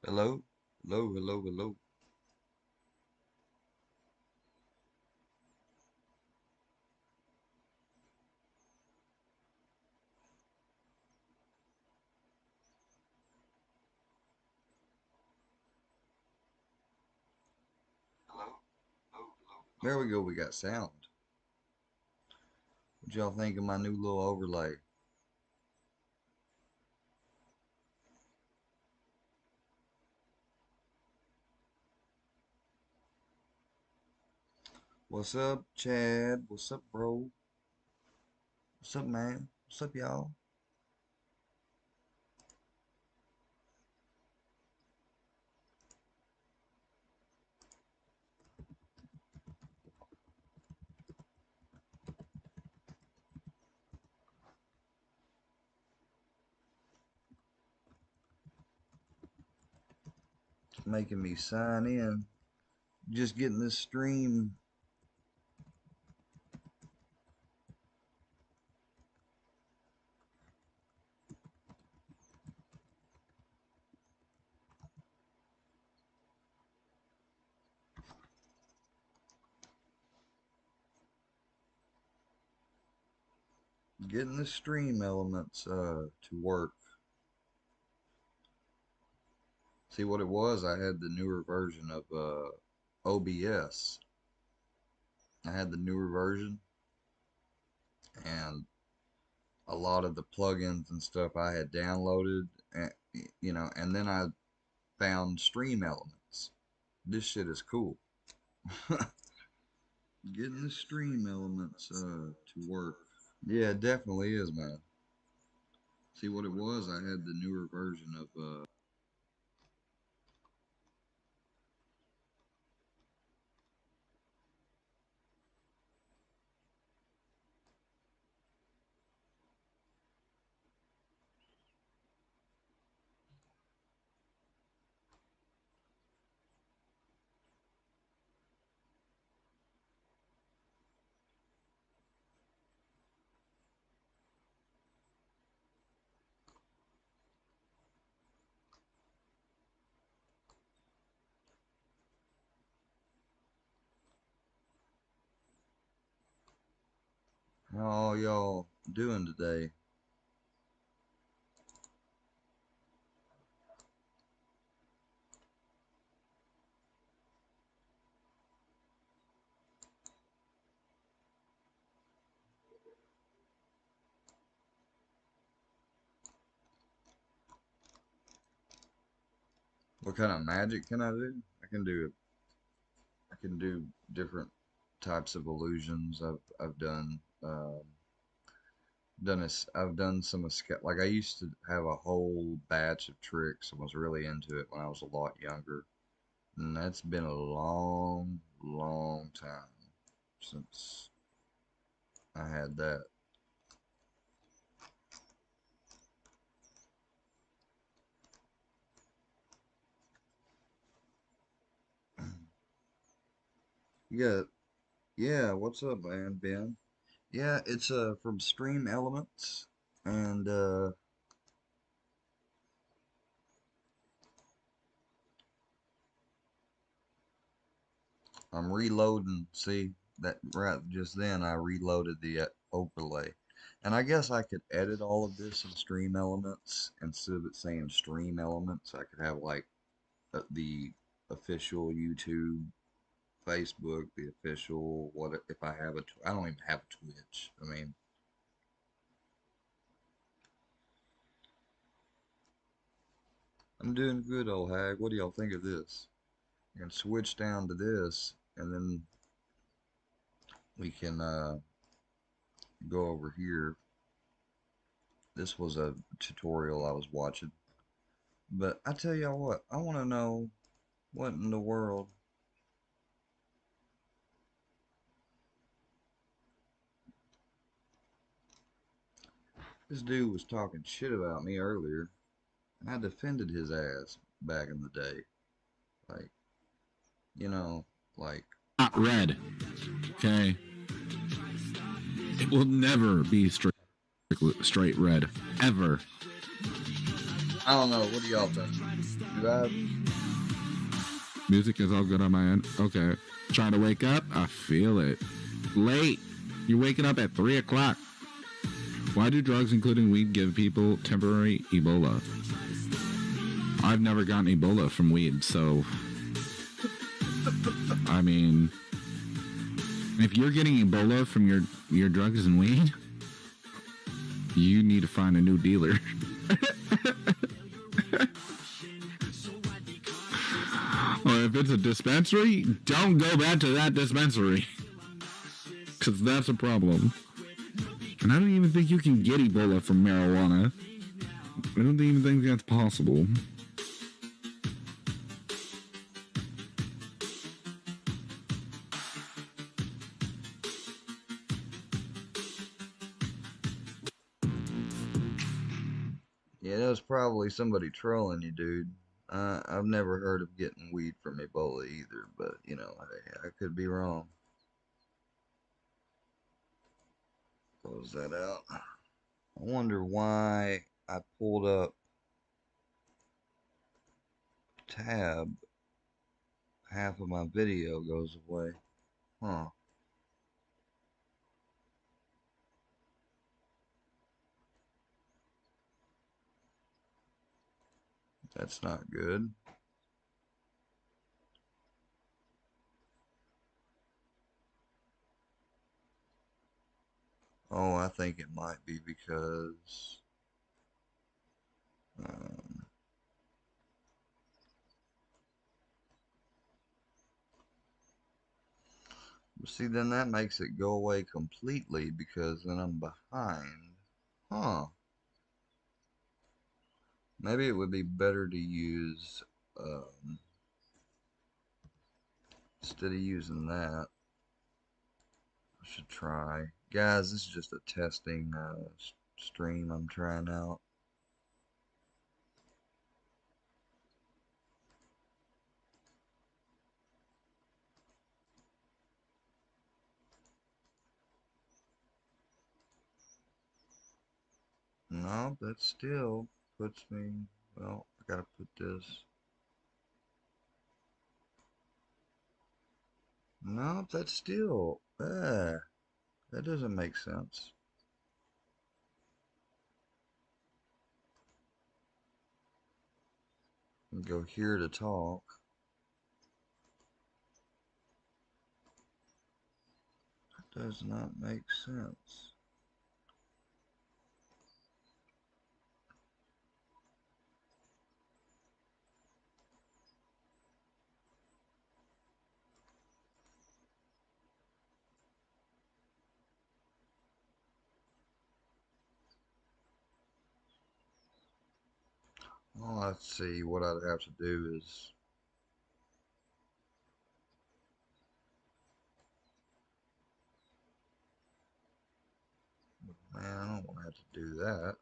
Hello? Hello, hello, hello. There we go, we got sound. What y'all think of my new little overlay? What's up, Chad? What's up, bro? What's up, man? What's up, y'all? Making me sign in. Just getting this stream. Getting the stream elements to work. See what it was? I had the newer version of OBS. I had the newer version, and a lot of the plugins and stuff I had downloaded, and, and then I found Stream Elements. This shit is cool. Getting the Stream Elements to work. Yeah, it definitely is, man. See what it was? I had the newer version of how all y'all doing today. What kind of magic can I do? I can do different types of illusions. I've I've done some like I used to have a whole batch of tricks and was really into it when I was a lot younger. And that's been a long, long time since I had that. Yeah, yeah, what's up, man, Ben? Yeah, it's from Stream Elements, and I'm reloading. See that right just then I reloaded the overlay. And I guess I could edit all of this in Stream Elements instead of it saying Stream Elements. I could have like the official YouTube, Facebook, the official what if I have I don't even have a Twitch. I mean, I'm doing good, old hag. What do y'all think of this? You can switch down to this, and then we can go over here. This was a tutorial I was watching. But I tell y'all what, I want to know what in the world. This dude was talking shit about me earlier, and I defended his ass back in the day. Like, you know, like. Not red. Okay. It will never be straight red. Ever. I don't know. What do y'all think? Do I Music is all good on my end. Okay. Trying to wake up? I feel it. Late. You're waking up at 3 o'clock. Why do drugs, including weed, give people temporary Ebola? I've never gotten Ebola from weed, so... I mean... If you're getting Ebola from your drugs and weed, you need to find a new dealer. Or if it's a dispensary, don't go back to that dispensary. Because that's a problem. And I don't even think you can get Ebola from marijuana. I don't even think that's possible. Yeah, that was probably somebody trolling you, dude. I've never heard of getting weed from Ebola either, but you know, I could be wrong. Close that out. I wonder why I pulled up tab, half of my video goes away. Huh. That's not good. Oh, I think it might be because um, see, then that makes it go away completely because then I'm behind. Huh. Maybe it would be better to use, um, instead of using that, I should try. Guys, this is just a testing stream I'm trying out. No, that still puts me, well, I gotta put this. No, that's still, that doesn't make sense. Go here to talk. That does not make sense. Well, let's see, what I'd have to do is, man, I don't want to have to do that.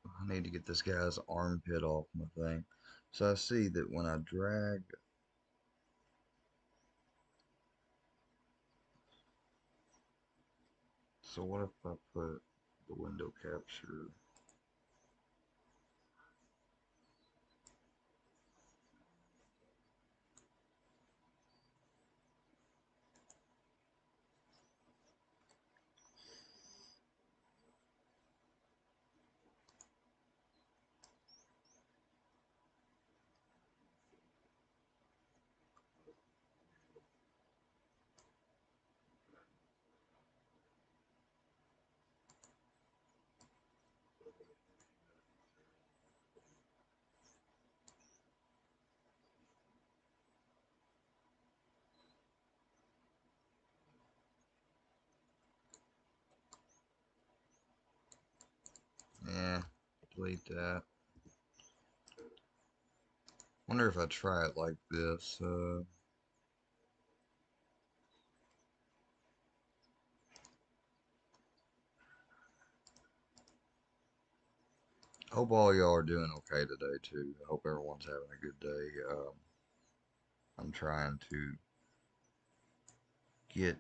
I need to get this guy's armpit off my thing. So I see that when I drag, so what if I put the window capture? Yeah, delete that. Wonder if I try it like this. Hope all y'all are doing okay today too. I hope everyone's having a good day. I'm trying to get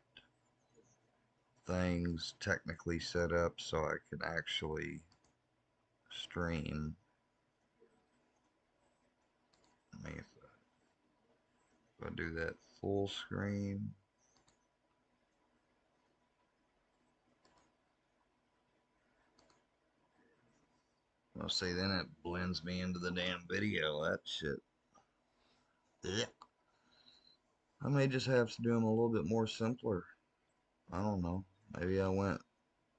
things technically set up so I can actually stream. I mean, if I do that full screen, I'll see, then it blends me into the damn video. That shit. Ugh. I may just have to do them a little bit more simpler. I don't know. Maybe I went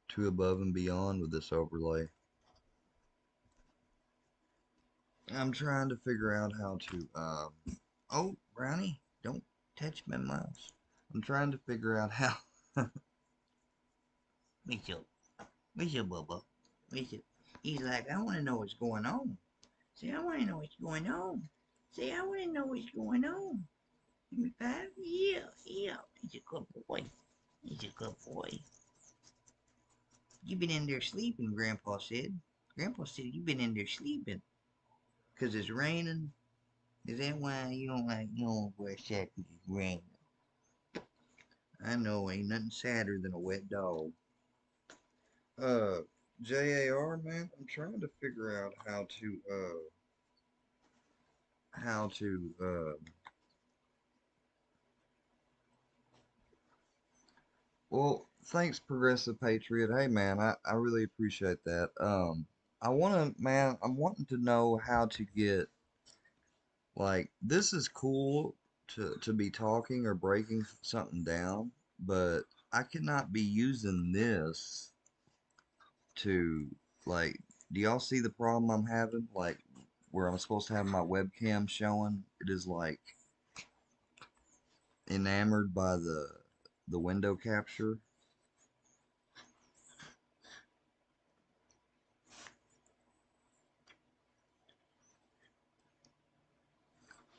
too above and beyond with this overlay. I'm trying to figure out how to, oh, Brownie, don't touch my mouse. I'm trying to figure out how. Mitchell, Mitchell Bubba, Mitchell. He's like, I want to know what's going on. See, I want to know what's going on. See, I want to know what's going on. Give me five? Yeah, yeah. He's a good boy. He's a good boy. You've been in there sleeping, Grandpa said. Grandpa said you've been in there sleeping. 'Cause it's raining. Is that why you don't wear shirts 'cause it's raining? I know, ain't nothing sadder than a wet dog. Uh, JAR, man, I'm trying to figure out how to, well, thanks, Progressive Patriot. Hey, man, I really appreciate that. I'm wanting to know how to get, like, this is cool to be talking or breaking something down, but I cannot be using this to, like, do y'all see the problem I'm having? Like, where I'm supposed to have my webcam showing, it is like enamored by the window capture.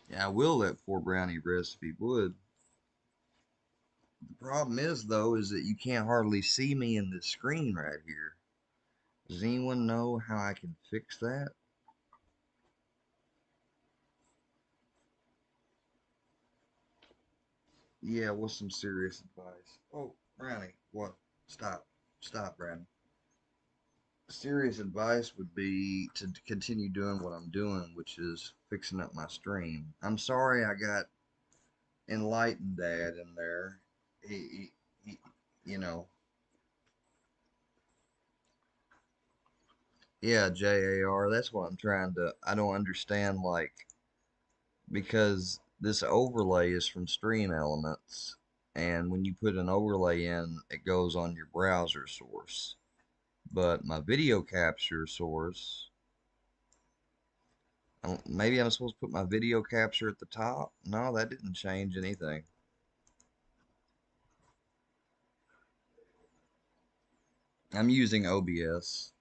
Yeah, I will let poor Brownie rest if he would. The problem is though, is that you can't hardly see me in this screen right here. Does anyone know how I can fix that? Yeah, what's some serious advice? Oh, Brownie, what? Stop. Stop, Brownie. Serious advice would be to continue doing what I'm doing, which is fixing up my stream. I'm sorry I got enlightened dad in there. He you know, yeah, JAR. That's what I'm trying to. I don't understand, like, because this overlay is from Stream Elements, and when you put an overlay in, it goes on your browser source. But my video capture source, maybe I'm supposed to put my video capture at the top. No, that didn't change anything. I'm using OBS.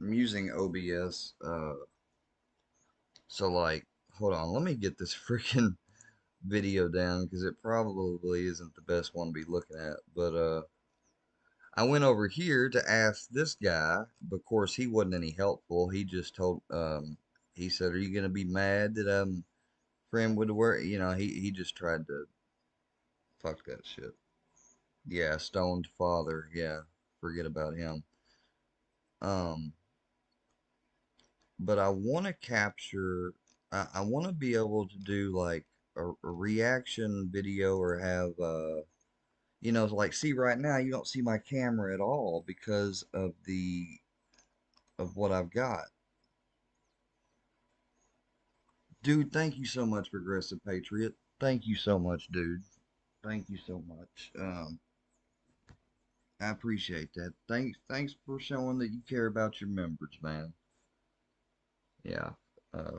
I'm using OBS. So like, hold on, let me get this freaking video down because it probably isn't the best one to be looking at. But I went over here to ask this guy. But of course, he wasn't any helpful. He just told he said, "Are you gonna be mad that I'm friend with the word?" You know, he just tried to fuck that shit. Yeah, stoned father. Yeah, forget about him. Um, but I want to capture. I want to be able to do like a reaction video or have like, see, right now you don't see my camera at all because of what I've got. Dude, thank you so much, Progressive Patriot. Thank you so much, dude. Thank you so much. I appreciate that. Thanks for showing that you care about your members, man. Yeah.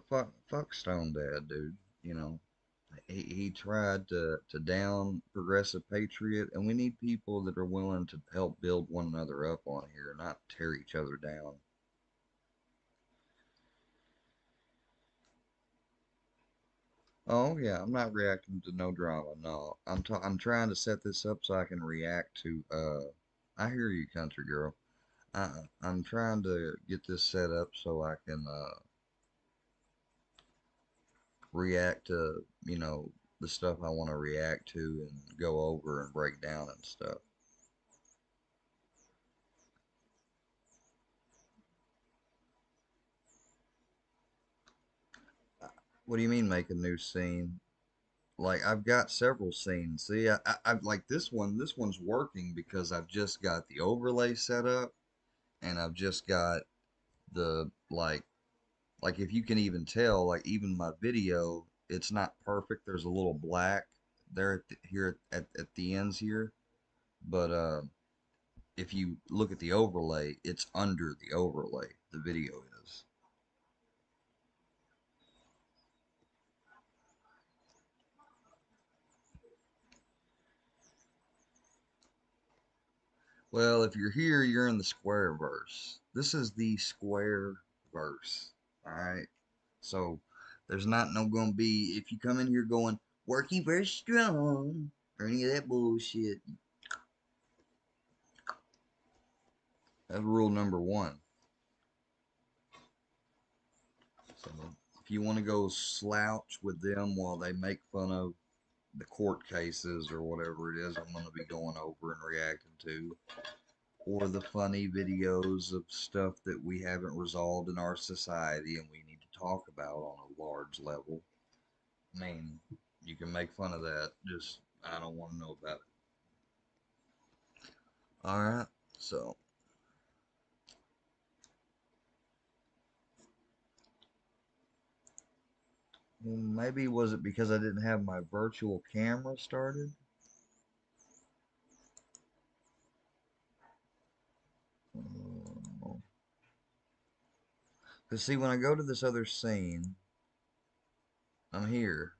Fuck Stone Dad, dude. You know, he tried to down Progressive Patriot, and we need people that are willing to help build one another up on here, not tear each other down. Oh yeah, I'm not reacting to no drama. No, I'm trying to set this up so I can react to. I hear you, country girl. I'm trying to get this set up so I can react to the stuff I want to react to and go over and break down and stuff. What do you mean make a new scene? Like I've got several scenes. See, I like this one. This one's working because I've just got the overlay set up, and I've just got the like if you can even tell, like even my video, it's not perfect. There's a little black there here at the ends here, but if you look at the overlay, it's under the overlay. The video is. Well, if you're here, you're in the square verse. This is the square verse. All right. So there's not no gonna be if you come in here going working very strong or any of that bullshit. That's rule number one. So if you want to go slouch with them while they make fun of the court cases or whatever it is I'm going to be going over and reacting to, or the funny videos of stuff that we haven't resolved in our society and we need to talk about on a large level, I mean, you can make fun of that. Just, I don't want to know about it. Alright, so. Maybe was it because I didn't have my virtual camera started? Because see, when I go to this other scene, I'm here.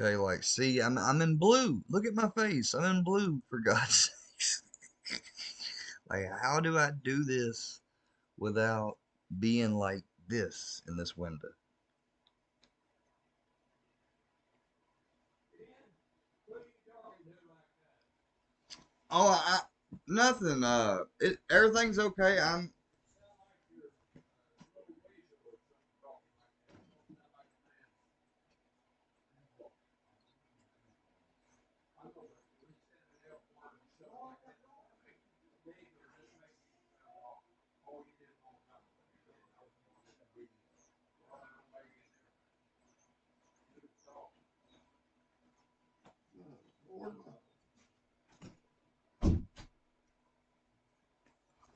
Okay, like, see, I'm in blue. Look at my face. I'm in blue, for God's sakes. Like, how do I do this without being like this in this window? Oh, nothing. Everything's okay. I'm.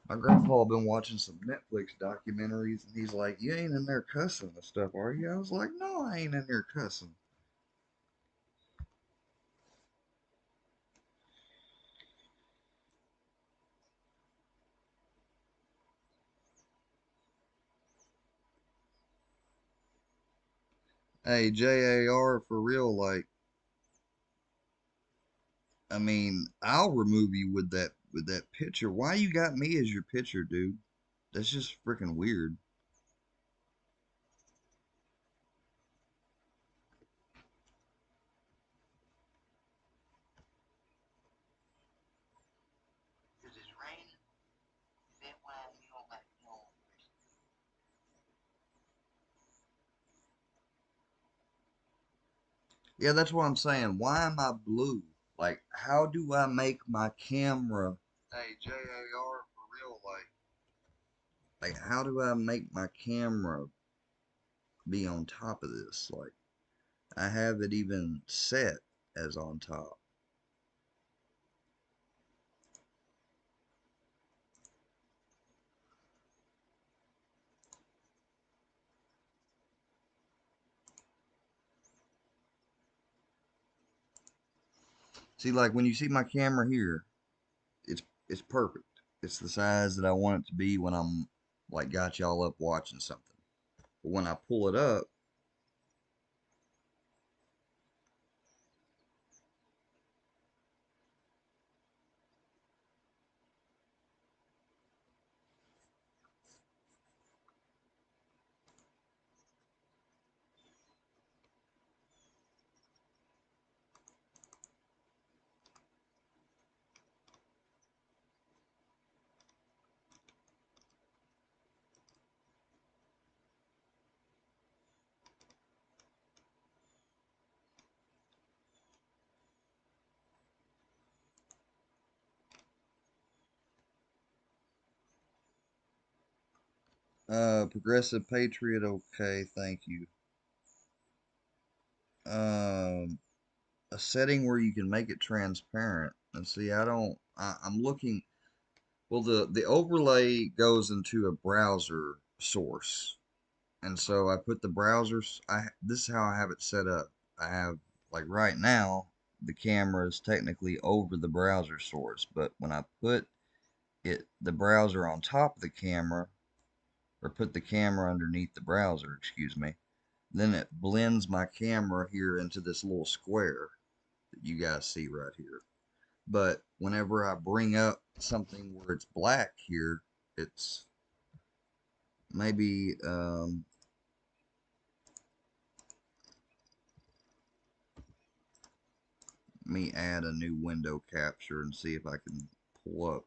My grandpa been watching some Netflix documentaries, and he's like, "You ain't in there cussing and stuff, are you?" I was like, "No, I ain't in there cussing." Hey, JAR, for real, like, I mean, I'll remove you with that picture. Why you got me as your picture, dude? That's just freaking weird. Yeah, that's what I'm saying. Why am I blue? Like, how do I make my camera? Hey, JAR, for real, like, how do I make my camera be on top of this? Like, I have it even set as on top. See, like when you see my camera here, it's perfect. It's the size that I want it to be when I'm like got y'all up watching something. But when I pull it up, Progressive Patriot. Okay, thank you. Um, a setting where you can make it transparent. And see, I'm looking. Well, the overlay goes into a browser source, and so I put the browsers. This is how I have it set up. I have, like, right now, the camera is technically over the browser source, but when I put the browser on top of the camera, or put the camera underneath the browser, excuse me, then it blends my camera here into this little square that you guys see right here. But whenever I bring up something where it's black here, it's maybe me add a new window capture and see if I can pull up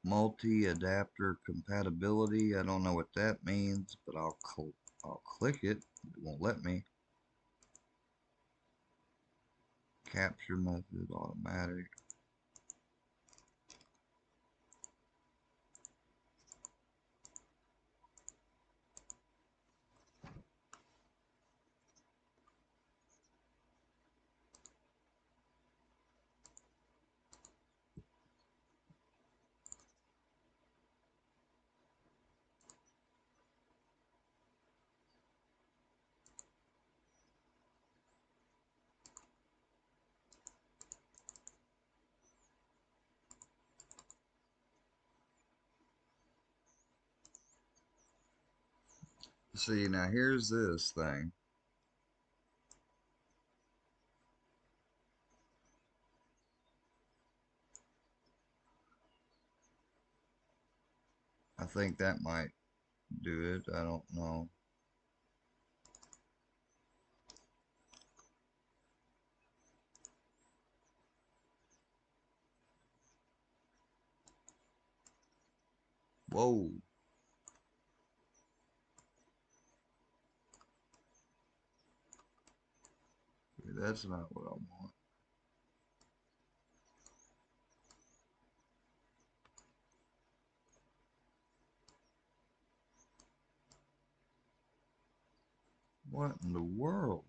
multi-adapter compatibility. I don't know what that means, but I'll click it. It won't let me. Capture method automatic. See, now here's this thing. I think that might do it. I don't know. Whoa. That's not what I want. What in the world?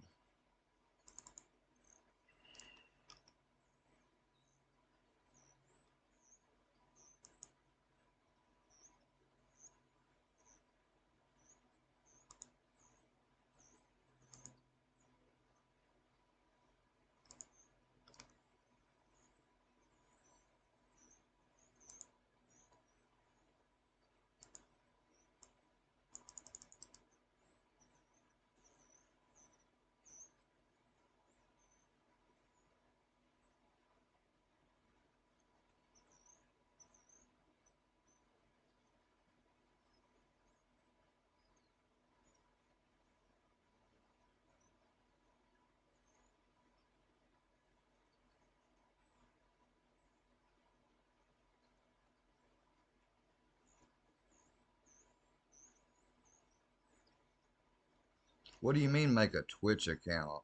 What do you mean make a Twitch account?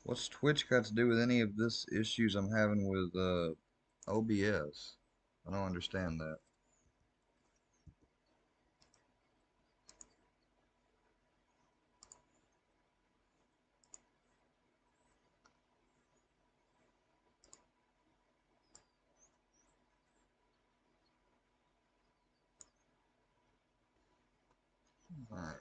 What's Twitch got to do with any of this issues I'm having with OBS? I don't understand that. Alright.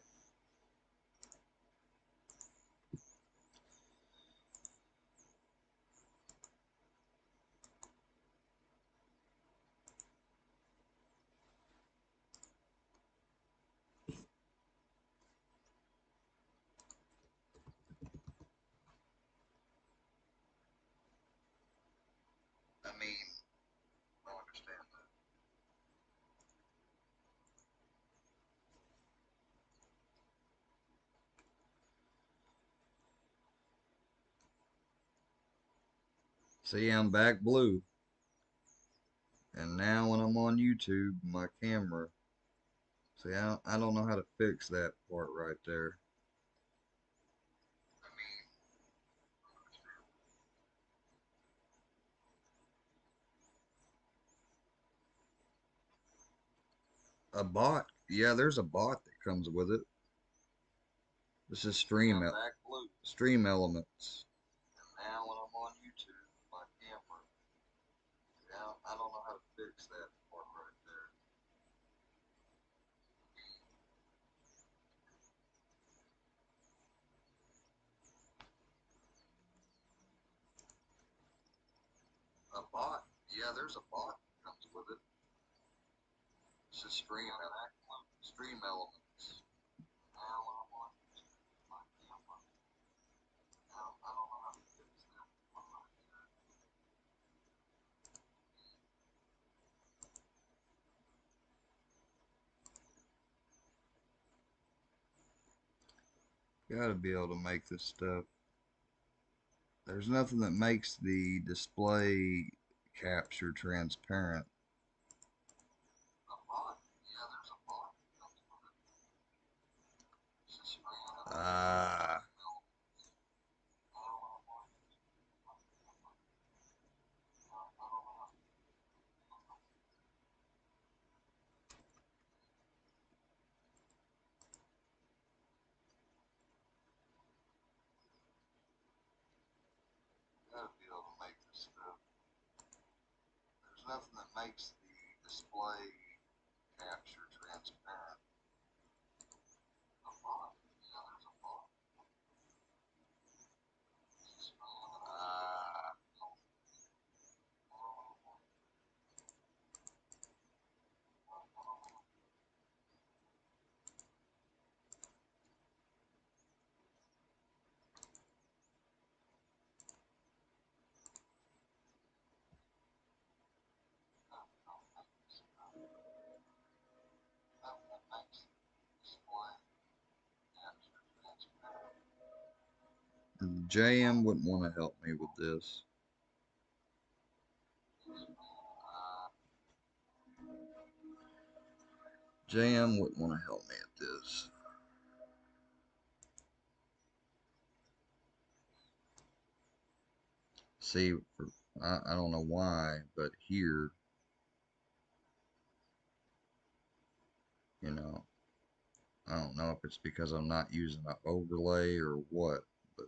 I mean, I don't understand that. See, I'm back blue. And now when I'm on YouTube, my camera, see, I don't know how to fix that part right there. A bot? Yeah, there's a bot that comes with it. This is Stream Elements. And now when I'm on YouTube, my camera, yeah, I don't know how to fix that part right there. A bot? Yeah, there's a bot that comes with it. This is Stream Elements. Now when I'm on YouTube, my camera, yeah, I don't know how to fix that part right there. Gotta be able to make this stuff. There's nothing that makes the display capture transparent. Ah, gotta be able to make this stuff. There's nothing that makes the display capture transparent. Ah, nothing that makes the display capture transparent. JM wouldn't want to help me with this. JM wouldn't want to help me at this. See, I don't know why, but here, you know, I don't know if it's because I'm not using an overlay or what, but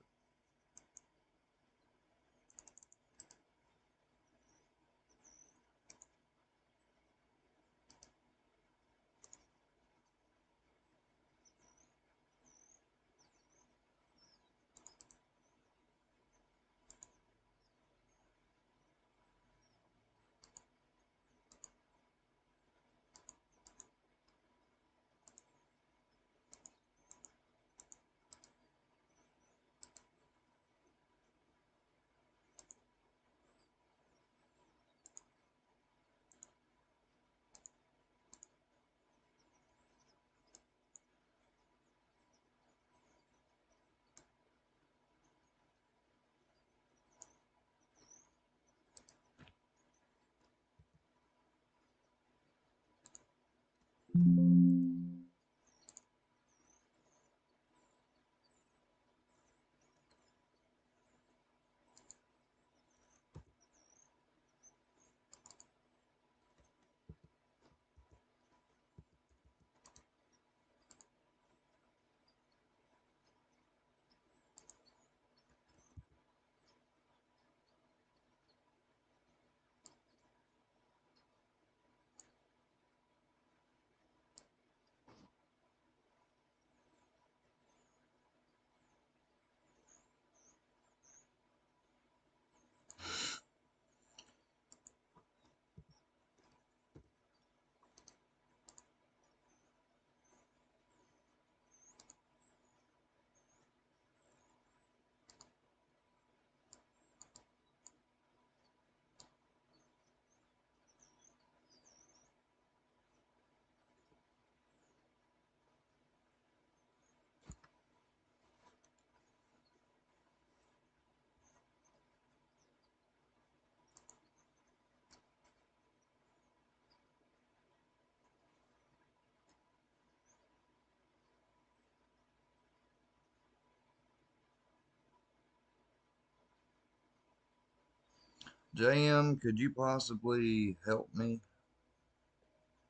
JM, could you possibly help me,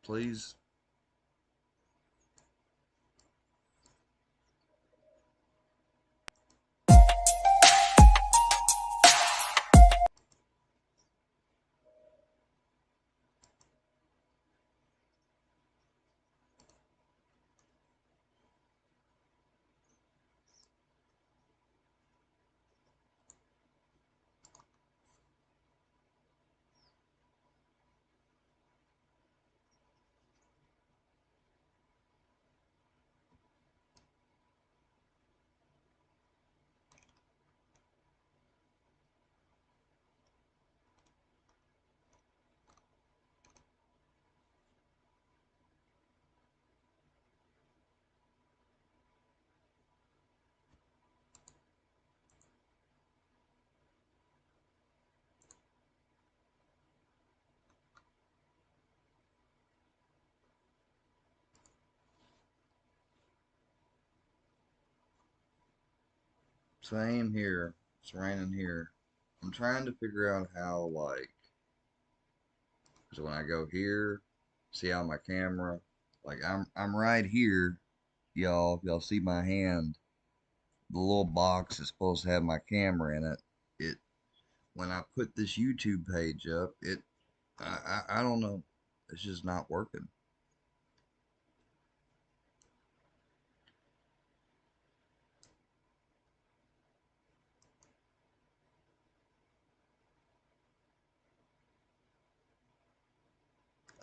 please? Same here. It's raining here. I'm trying to figure out how, like, because when I go here, see how my camera, like, I'm right here, y'all. If y'all see my hand, the little box is supposed to have my camera in it. It When I put this YouTube page up, I don't know. It's just not working.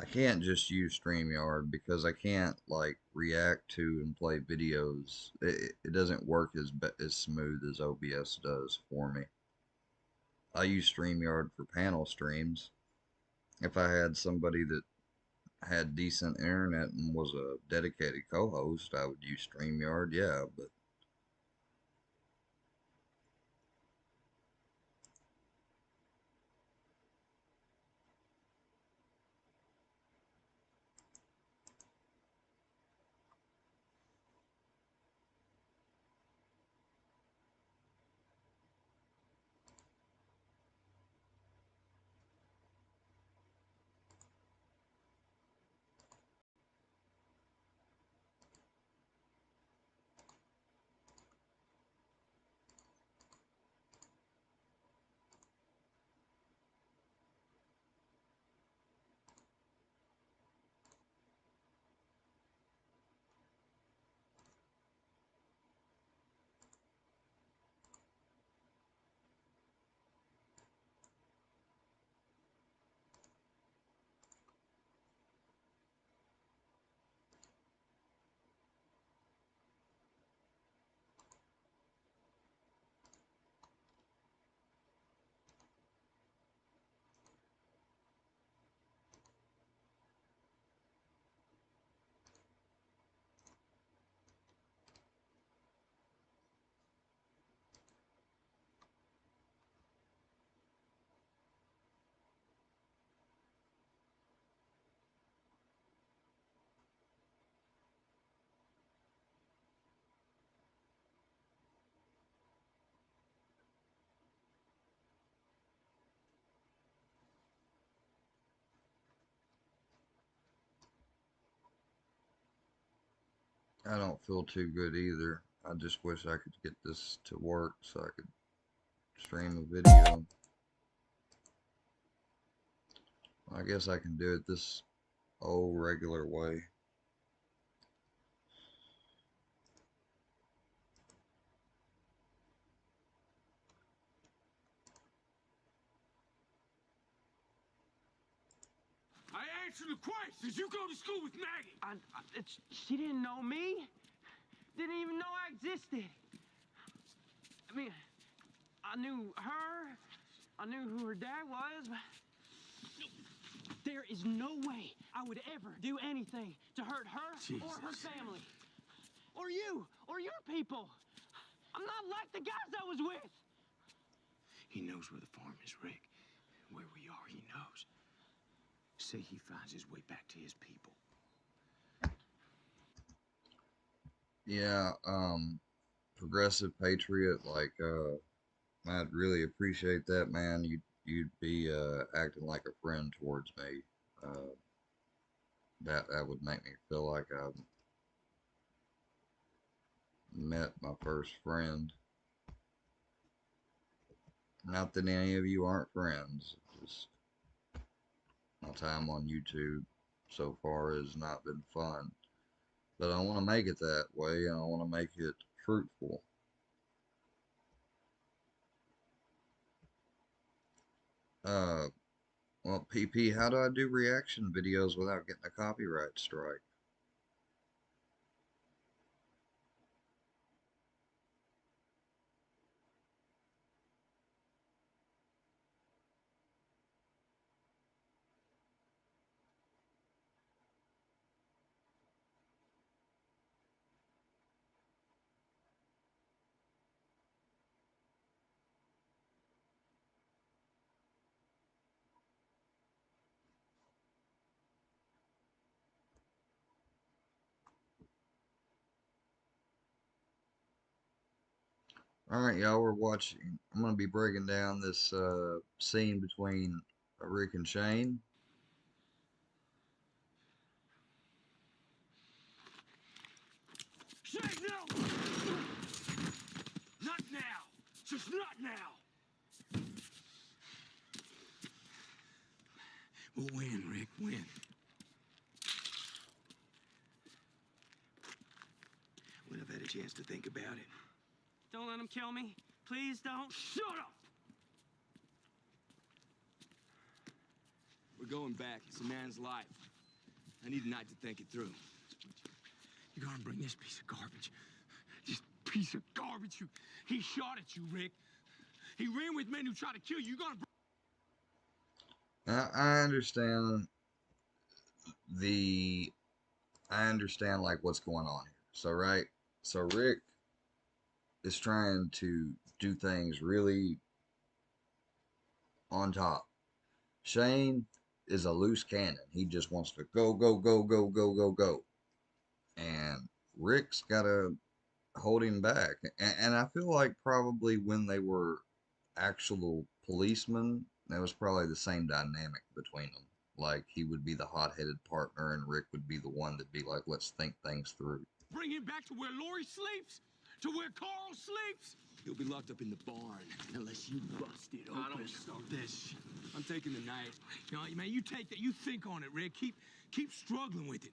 I can't just use StreamYard because I can't like react to and play videos. It doesn't work as smooth as OBS does for me. I use StreamYard for panel streams. If I had somebody that had decent internet and was a dedicated co-host, I would use StreamYard, yeah, but I don't feel too good either. I just wish I could get this to work so I could stream a video. I guess I can do it this old regular way. I answered the question. Did you go to school with Maggie? She didn't know me. Didn't even know I existed. I mean, I knew her. I knew who her dad was, but there is no way I would ever do anything to hurt her or her family. Or you, or your people. I'm not like the guys I was with. He knows where the farm is, Rick. Where we are, he knows. Say he finds his way back to his people. Yeah, Progressive Patriot, like, I'd really appreciate that, man. you'd be acting like a friend towards me. That would make me feel like I met my first friend. Not that any of you aren't friends, just my time on YouTube so far has not been fun. But I want to make it that way, and I want to make it fruitful. Uh, well, PP, how do I do reaction videos without getting a copyright strike? Alright, y'all, we're watching. I'm going to be breaking down this scene between Rick and Shane. Shane, no! Not now! Just not now! We'll win, Rick, win. When I've had a chance to think about it. Don't let him kill me. Please don't. Shut up! We're going back. It's a man's life. I need a night to think it through. You're gonna bring this piece of garbage. This piece of garbage. He shot at you, Rick. He ran with men who tried to kill you. You're gonna Now, I understand like what's going on here. So, right? So, Rick is trying to do things really on top. Shane is a loose cannon. He just wants to go, go, go, go, go, go, go. And Rick's got to hold him back. And I feel like probably when they were actual policemen, that was probably the same dynamic between them. Like he would be the hot-headed partner, and Rick would be the one that'd be like, "Let's think things through." Bring him back to where Lori sleeps? To where Carl sleeps? He'll be locked up in the barn unless you bust it open. I don't start this. I'm taking the night. You know, man, you take that. You think on it, Rick. Keep struggling with it.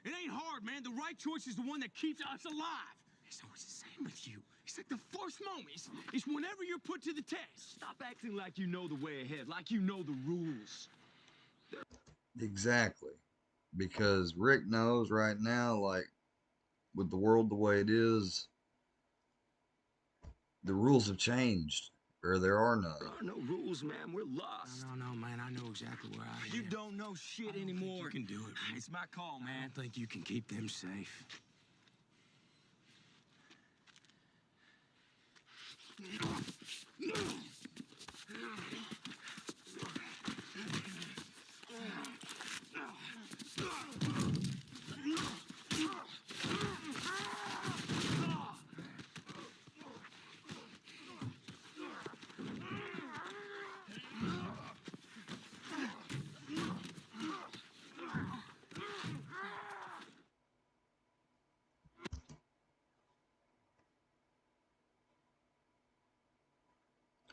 It ain't hard, man. The right choice is the one that keeps us alive. So it's the same with you. It's like the first moment. It's whenever you're put to the test. Stop acting like you know the way ahead, like you know the rules. Exactly, because Rick knows right now, like with the world the way it is, the rules have changed, or there are none. There are no rules, man. We're lost. No, man. I know exactly where I am. You don't know shit anymore. You can do it, man. It's my call, I man. don't think you can keep them safe.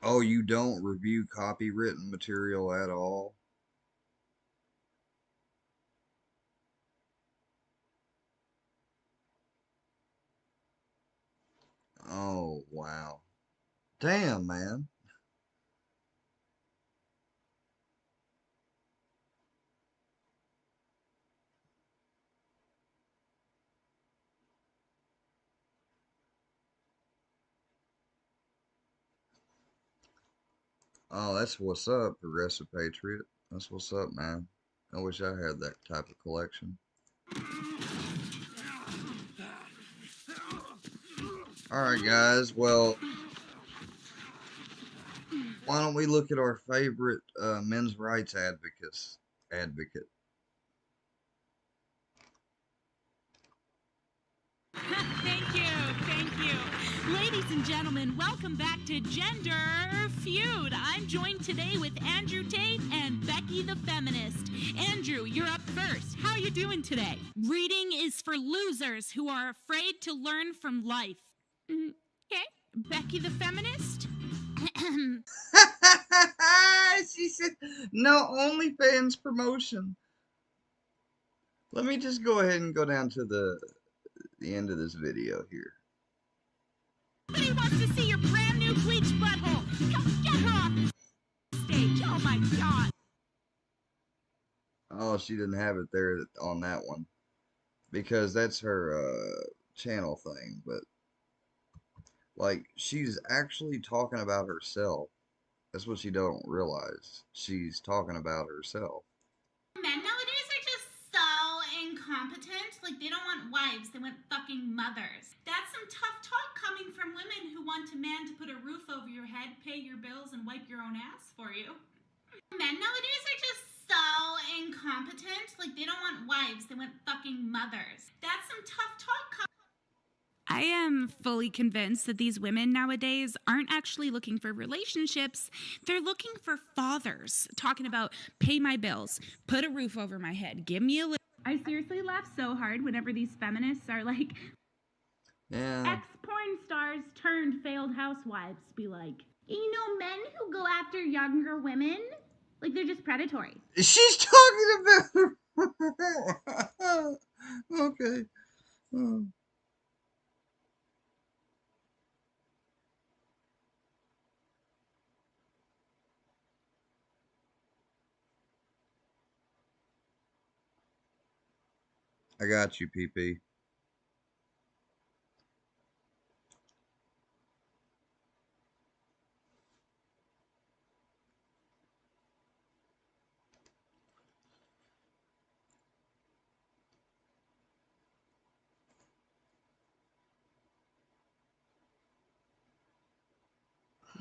Oh, you don't review copywritten material at all? Oh, wow. Damn, man. Oh, that's what's up, Progressive Patriot. That's what's up, man. I wish I had that type of collection. Alright, guys. Well, why don't we look at our favorite men's rights advocate? Thank you. Ladies Ladies and gentlemen, welcome back to Gender Feud. I'm joined today with Andrew Tate and Becky the Feminist. Andrew, you're up first. How are you doing today? Reading is for losers who are afraid to learn from life. Okay. Becky the Feminist? She said, no OnlyFans promotion. Let me just go ahead and go down to the end of this video here. Somebody wants to see your brand new bleached butthole. Come get her off the stage. Oh my God. Oh, she didn't have it there on that one because that's her channel thing, but like she's actually talking about herself. That's what she don't realize. She's talking about herself. Men nowadays are just so incompetent. Like, they don't want wives, they want fucking mothers. That's some tough talk coming from women who want a man to put a roof over your head, pay your bills, and wipe your own ass for you. Men nowadays are just so incompetent. Like, they don't want wives, they want fucking mothers. That's some tough talk. I am fully convinced that these women nowadays aren't actually looking for relationships. They're looking for fathers. Talking about pay my bills, put a roof over my head, give me a little. I seriously laugh so hard whenever these feminists are like, ex-porn stars turned failed housewives be like, you know, men who go after younger women, like they're just predatory. She's talking about okay. I got you, PP.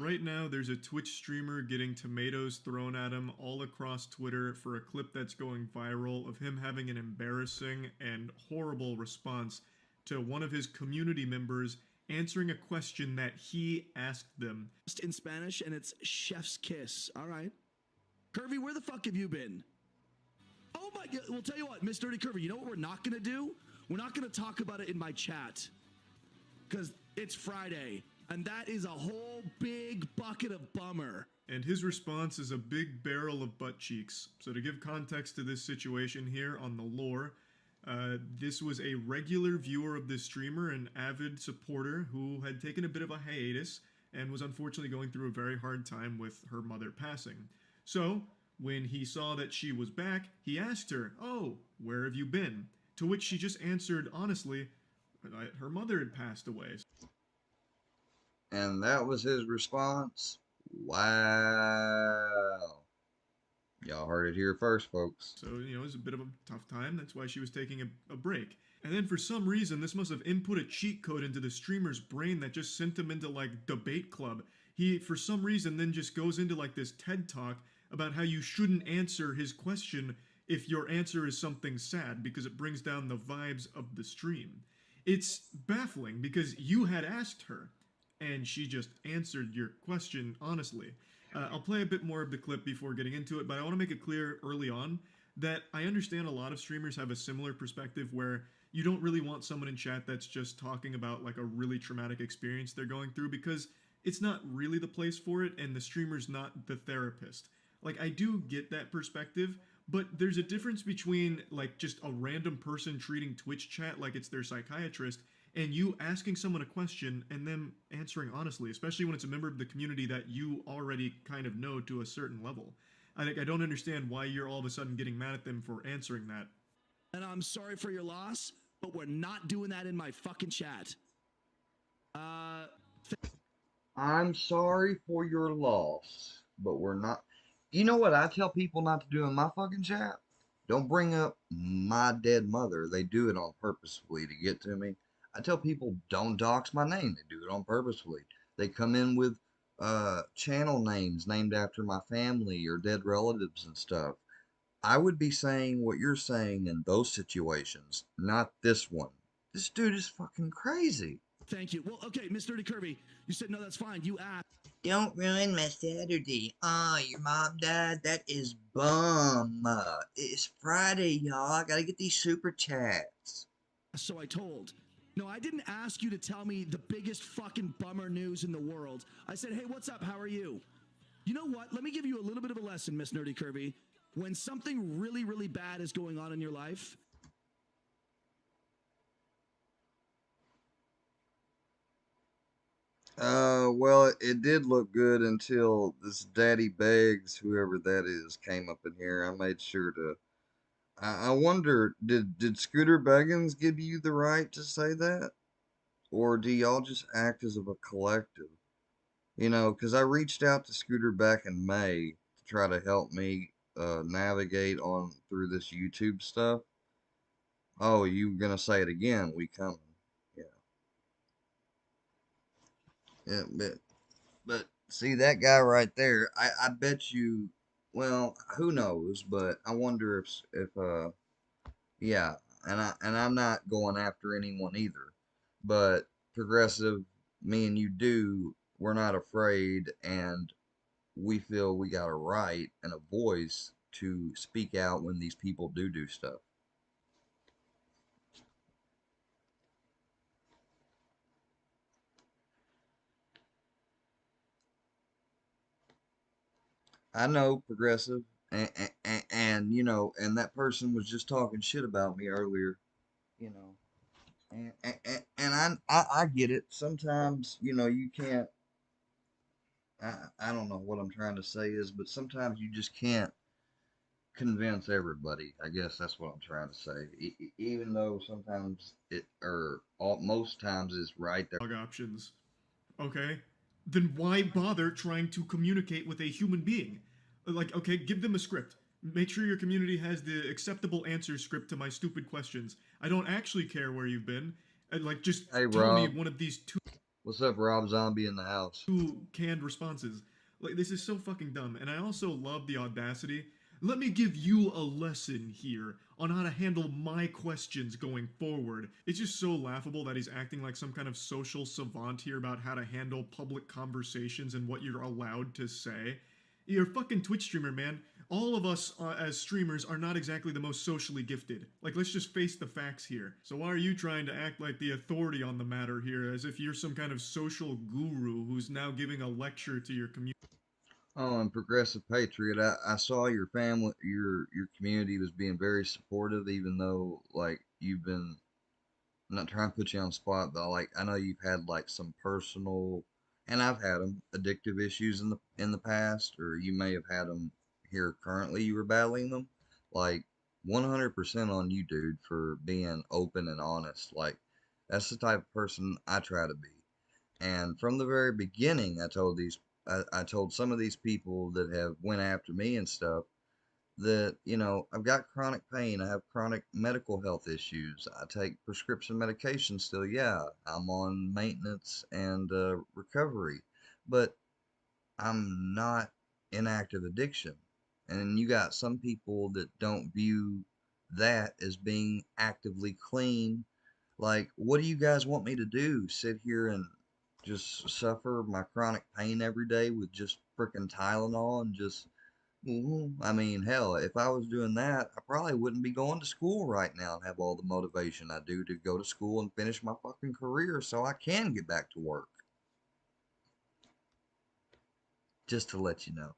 Right now, there's a Twitch streamer getting tomatoes thrown at him all across Twitter for a clip that's going viral of him having an embarrassing and horrible response to one of his community members answering a question that he asked them. In Spanish, and it's chef's kiss. All right. Curvy, where the fuck have you been? Oh my God. Well, tell you what, Miss Dirty Curvy, you know what we're not going to do? We're not going to talk about it in my chat. Because it's Friday. And that is a whole big bucket of bummer. And his response is a big barrel of butt cheeks. So to give context to this situation here on the lore, this was a regular viewer of this streamer, an avid supporter who had taken a bit of a hiatus and was unfortunately going through a very hard time with her mother passing. So when he saw that she was back, he asked her, "Oh, where have you been?" To which she just answered honestly, her mother had passed away. And that was his response. Wow. Y'all heard it here first, folks. So, you know, it was a bit of a tough time. That's why she was taking a break. And then for some reason, this must have input a cheat code into the streamer's brain that just sent him into, like, debate club. He, for some reason, then just goes into, like, this TED Talk about how you shouldn't answer his question if your answer is something sad, because it brings down the vibes of the stream. It's baffling, because you had asked her, and she just answered your question honestly. I'll play a bit more of the clip before getting into it, but I want to make it clear early on that I understand a lot of streamers have a similar perspective where you don't really want someone in chat that's just talking about like a really traumatic experience they're going through, because it's not really the place for it and the streamer's not the therapist. Like, I do get that perspective, but there's a difference between like just a random person treating Twitch chat like it's their psychiatrist and you asking someone a question and them answering honestly, especially when it's a member of the community that you already kind of know to a certain level. I don't understand why you're all of a sudden getting mad at them for answering that. And I'm sorry for your loss, but we're not doing that in my fucking chat. I'm sorry for your loss, but we're not. You know what I tell people not to do in my fucking chat? Don't bring up my dead mother. They do it on purposefully to get to me. I tell people don't dox my name. They do it on purposefully. They come in with channel names named after my family or dead relatives and stuff. I would be saying what you're saying in those situations, not this one. This dude is fucking crazy. Thank you. Well, okay, Miss Dirty Curvy, you said no, that's fine. You asked. Don't ruin my Saturday. Oh, your mom died? That is bum. It's Friday, y'all. I gotta get these super chats. So I told. No, I didn't ask you to tell me the biggest fucking bummer news in the world. I said, hey, what's up? How are you? You know what? Let me give you a little bit of a lesson, Miss Nerdy Curvy. When something really, really bad is going on in your life, Well, it did look good until this Daddy Begs, whoever that is, came up in here. I made sure to. I wonder, did Scooter Beggins give you the right to say that? Or do y'all just act as of a collective? You know, because I reached out to Scooter back in May to try to help me navigate on through this YouTube stuff. Oh, you gonna say it again? We coming? Yeah, yeah, but see that guy right there. I bet you. Well, who knows? But I wonder if yeah, and I'm not going after anyone either. But progressive, me and you do. We're not afraid, and we feel we got a right and a voice to speak out when these people do stuff. I know progressive, and you know, and that person was just talking shit about me earlier, you know, and I get it. Sometimes, you know, you can't. I don't know what I'm trying to say is, but sometimes you just can't convince everybody. I guess that's what I'm trying to say. Even though sometimes most times it's right there. Options. Okay? Then why bother trying to communicate with a human being? Like, okay, give them a script. Make sure your community has the acceptable answer script to my stupid questions. I don't actually care where you've been. Like, just Hey, tell me Rob. one of these What's up, Rob Zombie in the house? two canned responses. Like, this is so fucking dumb. And I also love the audacity. Let me give you a lesson here on how to handle my questions going forward. It's just so laughable that he's acting like some kind of social savant here about how to handle public conversations and what you're allowed to say. You're a fucking Twitch streamer, man. All of us as streamers are not exactly the most socially gifted. Like, let's just face the facts here. So why are you trying to act like the authority on the matter here, as if you're some kind of social guru who's now giving a lecture to your community? Oh, and Progressive Patriot, I saw your family, your community was being very supportive, even though like you've been. I'm not trying to put you on the spot, but like I know you've had like some personal, and I've had them addictive issues in the past, or you may have had them here currently. You were battling them, like 100% on you, dude, for being open and honest. Like that's the type of person I try to be. And from the very beginning, I told some of these people that have went after me and stuff that, you know, I've got chronic pain, I have chronic medical health issues, I take prescription medication still. Yeah, I'm on maintenance and recovery, but I'm not in active addiction. And you got some people that don't view that as being actively clean. Like, what do you guys want me to do? Sit here and just suffer my chronic pain every day with just freaking Tylenol and just, I mean, hell, if I was doing that, I probably wouldn't be going to school right now and have all the motivation I do to go to school and finish my fucking career so I can get back to work. Just to let you know.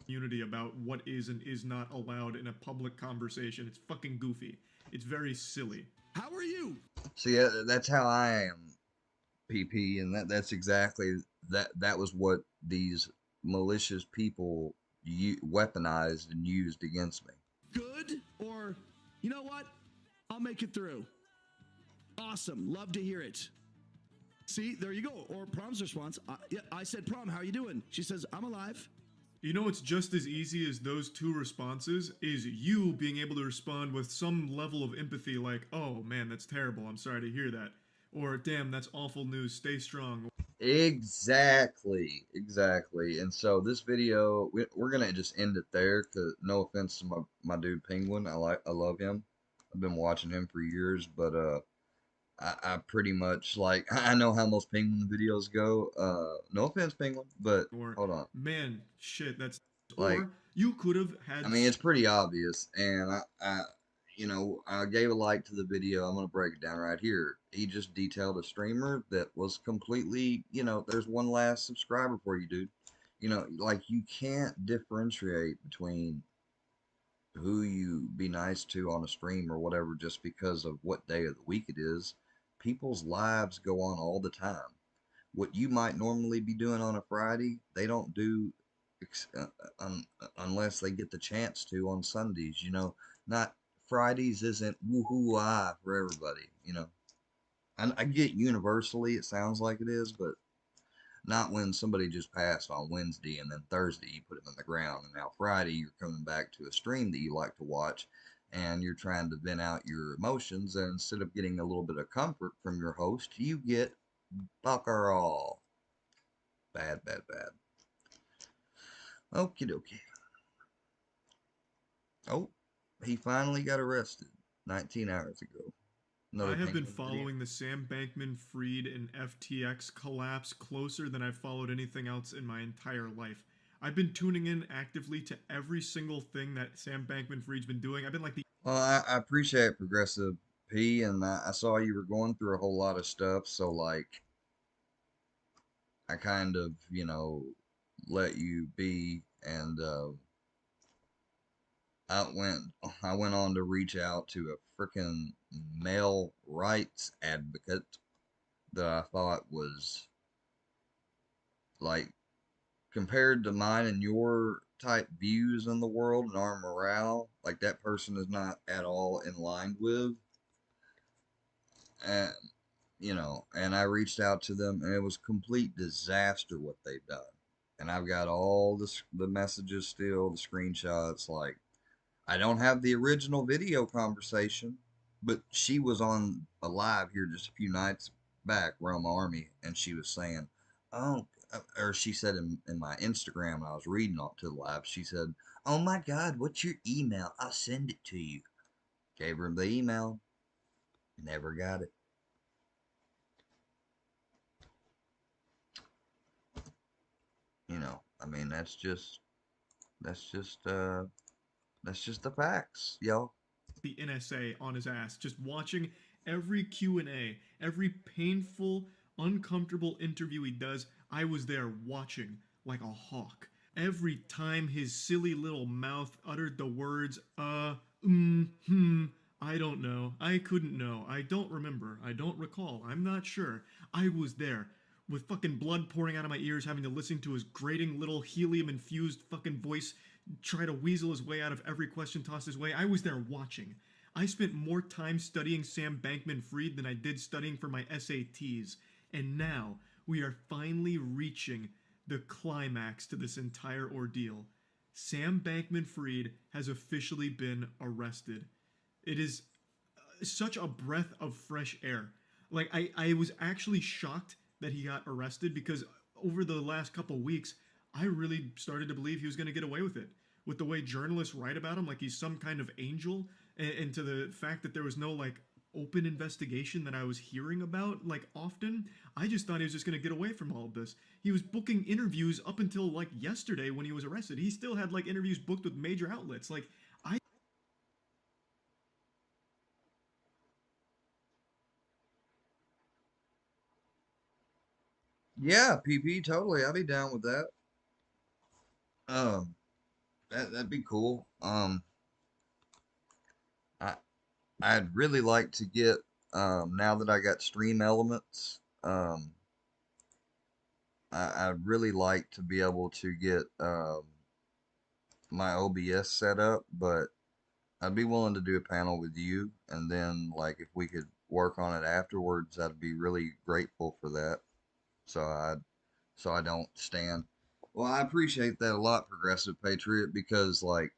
Community about what is and is not allowed in a public conversation. It's fucking goofy. It's very silly. How are you? See, that's how I am, PP, and that's exactly that was what these malicious people weaponized and used against me. Good? Or, you know what? I'll make it through. Awesome. Love to hear it. See, there you go. Or Prom's response. Yeah, I said, Prom, how you doing? She says, I'm alive. You know, it's just as easy as those two responses is you being able to respond with some level of empathy like, oh man, that's terrible, I'm sorry to hear that. Or, damn, that's awful news, stay strong. Exactly. And so this video, we're gonna just end it there, cause no offense to my dude Penguin, I love him. I've been watching him for years, but I pretty much like I know how most penguin videos go. No offense, penguin, but Or hold on. man, shit, that's Like, or you could have I had mean, it's pretty obvious, and you know, I gave a like to the video. I'm gonna break it down right here. He just detailed a streamer that was completely, you know, there's one last subscriber for you, dude. You know, like you can't differentiate between who you be nice to on a stream or whatever just because of what day of the week it is. People's lives go on all the time. What you might normally be doing on a Friday, they don't do unless they get the chance to on Sundays. You know, not Fridays isn't woohoo ah for everybody. You know, I get universally it sounds like it is, but not when somebody just passed on Wednesday and then Thursday you put them in the ground, and now Friday you're coming back to a stream that you like to watch, and you're trying to vent out your emotions, and instead of getting a little bit of comfort from your host, you get fucker all. Bad, bad, bad. Okie dokie. Oh, he finally got arrested 19 hours ago. Another I have been penguin video. following the Sam Bankman-Fried and FTX collapse closer than I've followed anything else in my entire life. I've been tuning in actively to every single thing that Sam Bankman-Fried's been doing. I've been like the Well, I appreciate Progressive P, and I saw you were going through a whole lot of stuff, so like I kind of, you know, let you be, and I went on to reach out to a freaking male rights advocate that I thought was like compared to mine and your type views in the world and our morale, like that person is not at all in line with. And you know, and I reached out to them, and it was complete disaster what they've done. And I've got all the messages still, the screenshots. Like, I don't have the original video conversation, but she was on a live here just a few nights back, Roma Army, and she was saying, "Oh," or she said in my Instagram, and I was reading off to the live. She said, "Oh my God, what's your email? I'll send it to you." Gave her the email, never got it. You know, I mean, that's just uh that's just the facts, y'all. the NSA on his ass, just watching every Q&A, every painful, uncomfortable interview he does. I was there watching like a hawk. Every time his silly little mouth uttered the words, I don't know, I couldn't know, I don't remember, I don't recall, I'm not sure. I was there with fucking blood pouring out of my ears, having to listen to his grating little helium infused fucking voice try to weasel his way out of every question tossed his way. I was there watching. I spent more time studying Sam Bankman-Fried than I did studying for my SATs. And now we are finally reaching the climax to this entire ordeal. Sam Bankman-Fried has officially been arrested. It is such a breath of fresh air. Like, I was actually shocked that he got arrested because over the last couple weeks, I really started to believe he was going to get away with it. With the way journalists write about him, like he's some kind of angel, and to the fact that there was no like open investigation that I was hearing about like often, I just thought he was just going to get away from all of this. He was booking interviews up until like yesterday when he was arrested. He still had like interviews booked with major outlets. Like Yeah, PP, totally. I'd be down with that. Um, that'd be cool. I I'd really like to get now that I got Stream Elements. I'd really like to be able to get my OBS set up, but I'd be willing to do a panel with you, and then like if we could work on it afterwards, I'd be really grateful for that. So I don't stand. Well, I appreciate that a lot, Progressive Patriot, because like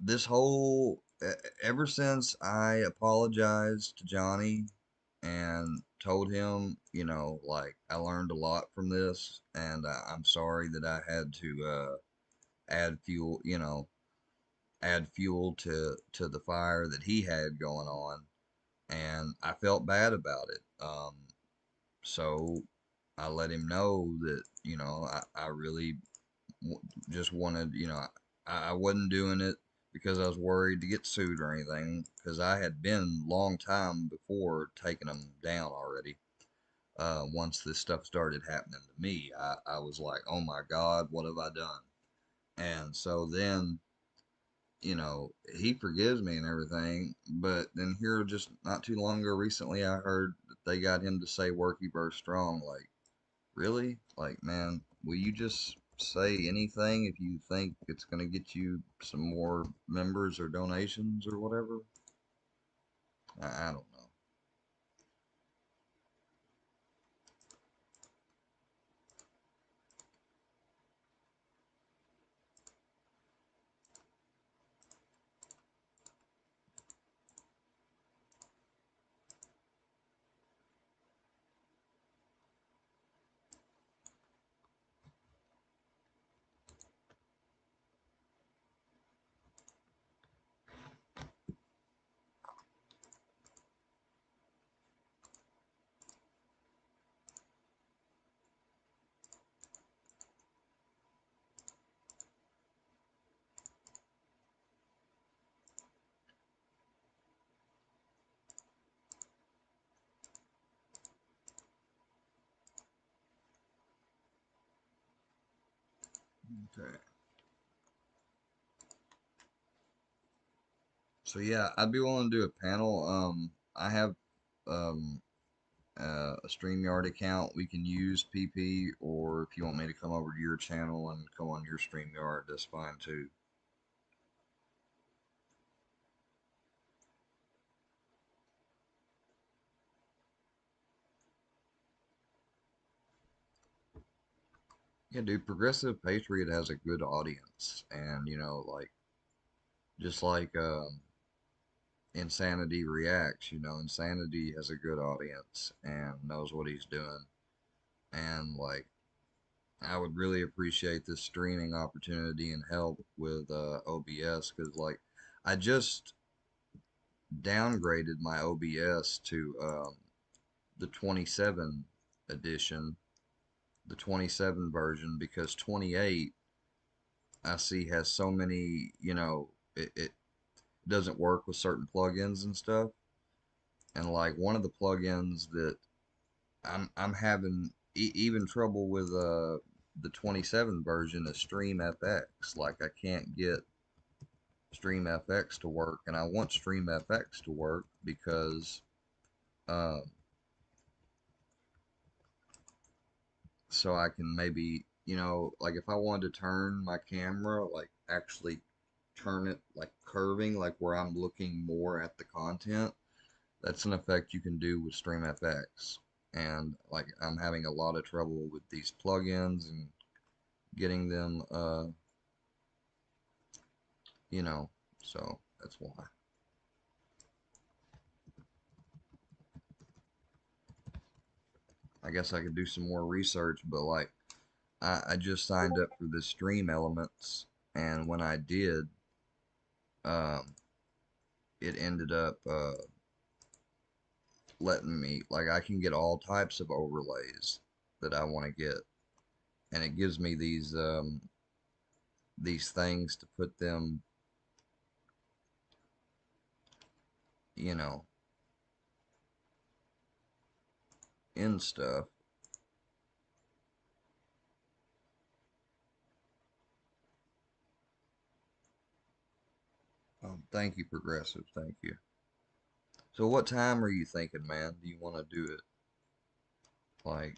this whole ever since I apologized to Johnny and told him, you know, like I learned a lot from this, and I'm sorry that I had to add fuel, you know, add fuel to the fire that he had going on. and I felt bad about it. So I let him know that, you know, I really just wanted, you know, I wasn't doing it because I was worried to get sued or anything, because I had been long time before taking them down already. Once this stuff started happening to me, I was like, oh my God, what have I done? And so then, you know, he forgives me and everything, but then here just not too long ago recently, I heard that they got him to say Worky Burst Strong. Like, really? Like, man, will you just say anything if you think it's going to get you some more members or donations or whatever? I don't know. Okay. So yeah, I'd be willing to do a panel. I have um a StreamYard account we can use, PP, or if you want me to come over to your channel and come on your StreamYard, that's fine too. Yeah, dude, Progressive Patriot has a good audience, and you know, like just like Insanity Reacts, you know, Insanity has a good audience and knows what he's doing, and like I would really appreciate this streaming opportunity and help with OBS, because like I just downgraded my OBS to the 27 edition, the 27 version, because 28 I see has so many, you know, it doesn't work with certain plugins and stuff. And like one of the plugins that I'm having even trouble with the 27 version is StreamFX. Like I can't get StreamFX to work, and I want StreamFX to work because um so I can maybe, you know, like if I wanted to turn my camera, like actually turn it like curving, like where I'm looking more at the content, that's an effect you can do with StreamFX. And like I'm having a lot of trouble with these plugins and getting them, you know, so that's why. I guess I could do some more research, but like I just signed up for this Stream Elements, and when I did, um, it ended up letting me, like I can get all types of overlays that I want to get, and it gives me these things to put them, you know, in stuff. Thank you, Progressive. Thank you. So what time are you thinking, man? Do you want to do it? Like,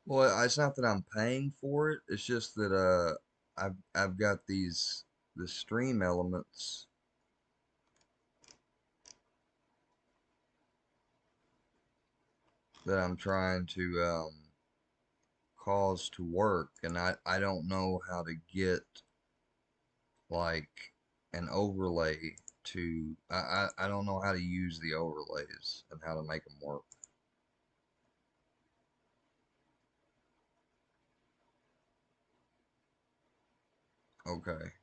Well, it's not that I'm paying for it. It's just that I've got the stream elements that I'm trying to cause to work, and I don't know how to get like an overlay to I don't know how to use the overlays and how to make them work. Okay.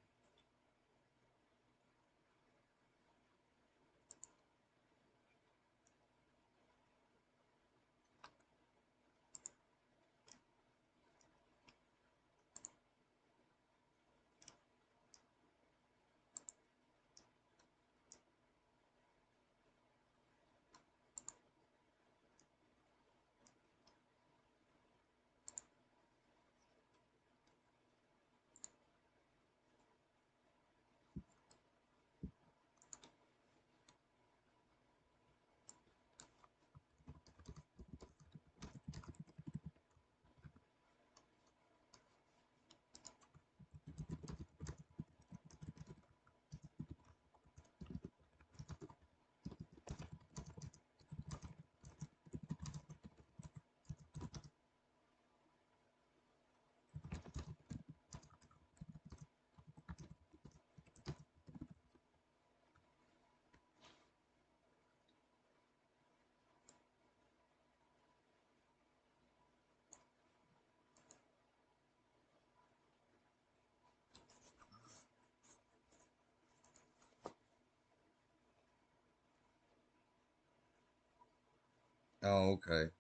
Oh, okay.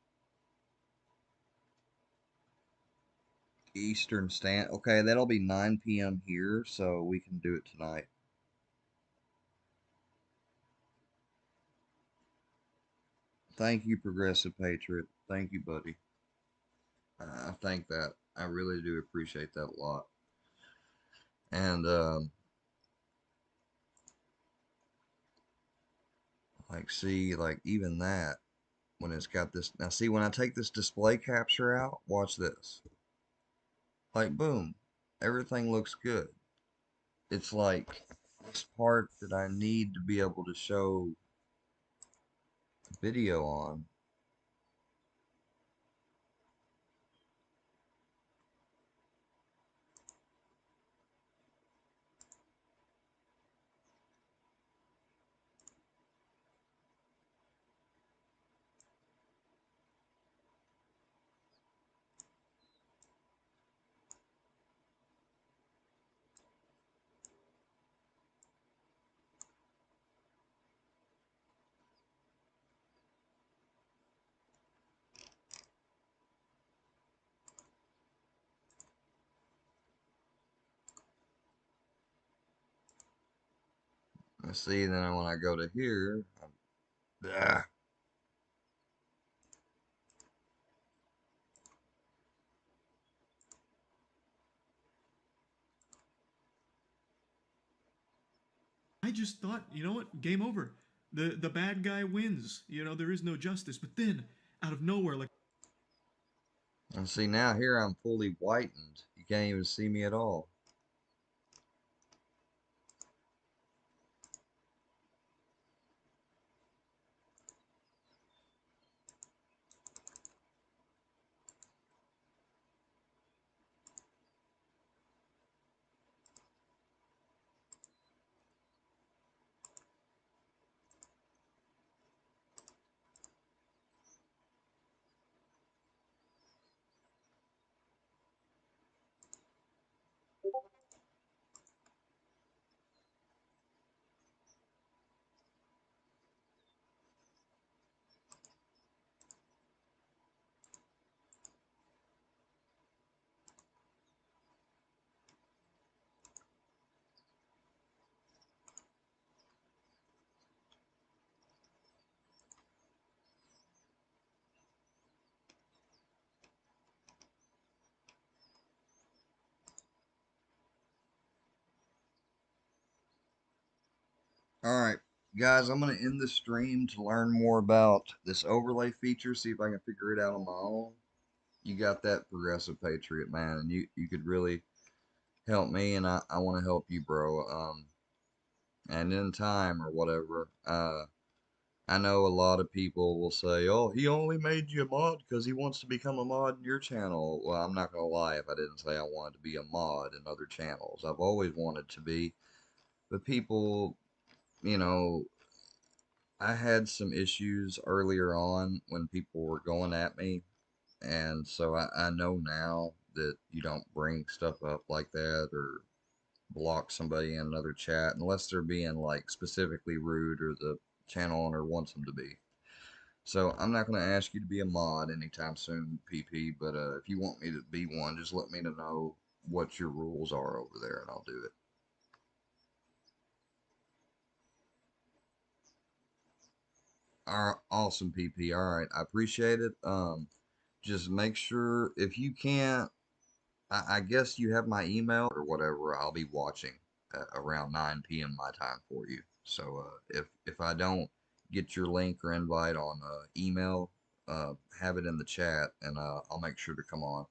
Eastern Stand. Okay, that'll be 9 p.m. here, so we can do it tonight. Thank you, Progressive Patriot. Thank you, buddy. I think that. I really do appreciate that a lot. And, like, see, like, even that, when it's got this. Now, see, when I take this display capture out, watch this. Like, boom. Everything looks good. It's like this part that I need to be able to show video on. And see, then when I go to here, ah, I just thought, you know what? Game over. The bad guy wins. You know, there is no justice. But then, out of nowhere, like and see now here I'm fully whitened. You can't even see me at all. Alright, guys, I'm going to end the stream to learn more about this overlay feature, see if I can figure it out on my own. you got that progressive patriot, man, and you could really help me, and I want to help you, bro. And in time or whatever, I know a lot of people will say, "Oh, he only made you a mod because he wants to become a mod in your channel." Well, I'm not gonna lie if I didn't say I wanted to be a mod in other channels. I've always wanted to be, but people, you know, I had some issues earlier on when people were going at me, and so I know now that you don't bring stuff up like that or block somebody in another chat unless they're being like specifically rude or the channel owner wants them to be. So I'm not going to ask you to be a mod anytime soon, PP, but if you want me to be one, just let me know what your rules are over there and I'll do it. All right, awesome, PP. All right, I appreciate it. Just make sure if you can't, I guess you have my email or whatever. I'll be watching around 9 p.m. my time for you. So if I don't get your link or invite on email, have it in the chat and I'll make sure to come on.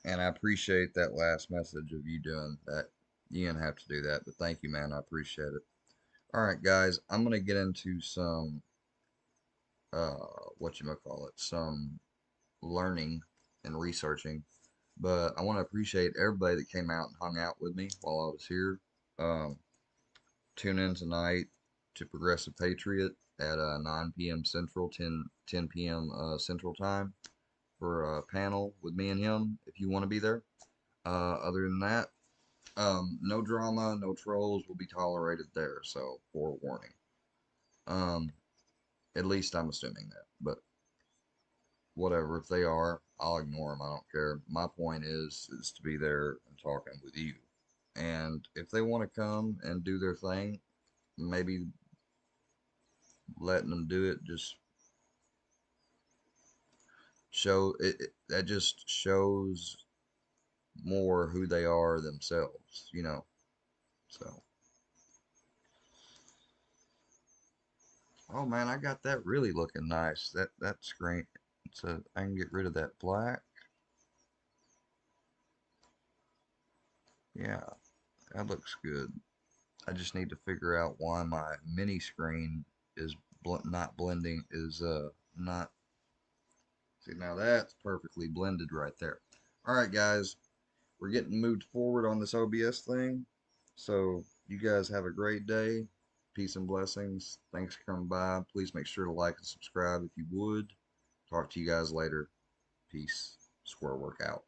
And I appreciate that last message of you doing that. You didn't have to do that, but thank you, man. I appreciate it. All right, guys, I'm gonna get into some whatchamacallit, some learning and researching. But I want to appreciate everybody that came out and hung out with me while I was here. Um, Tune in tonight to Progressive Patriot at 9 p.m. Central, 10 p.m. Central Time for a panel with me and him if you want to be there. Other than that, no drama, no trolls will be tolerated there, so forewarning. At least I'm assuming that, but whatever. If they are, I'll ignore them. I don't care. My point is to be there and talking with you. And if they want to come and do their thing, maybe letting them do it just that just shows more who they are themselves, you know. So, oh man, I got that really looking nice. That screen. So I can get rid of that black. Yeah, that looks good. I just need to figure out why my mini screen is not blending. Is not. See, now that's perfectly blended right there. All right, guys, we're getting moved forward on this OBS thing. So you guys have a great day. Peace and blessings. Thanks for coming by. Please make sure to like and subscribe if you would. Talk to you guys later. Peace. Square work out.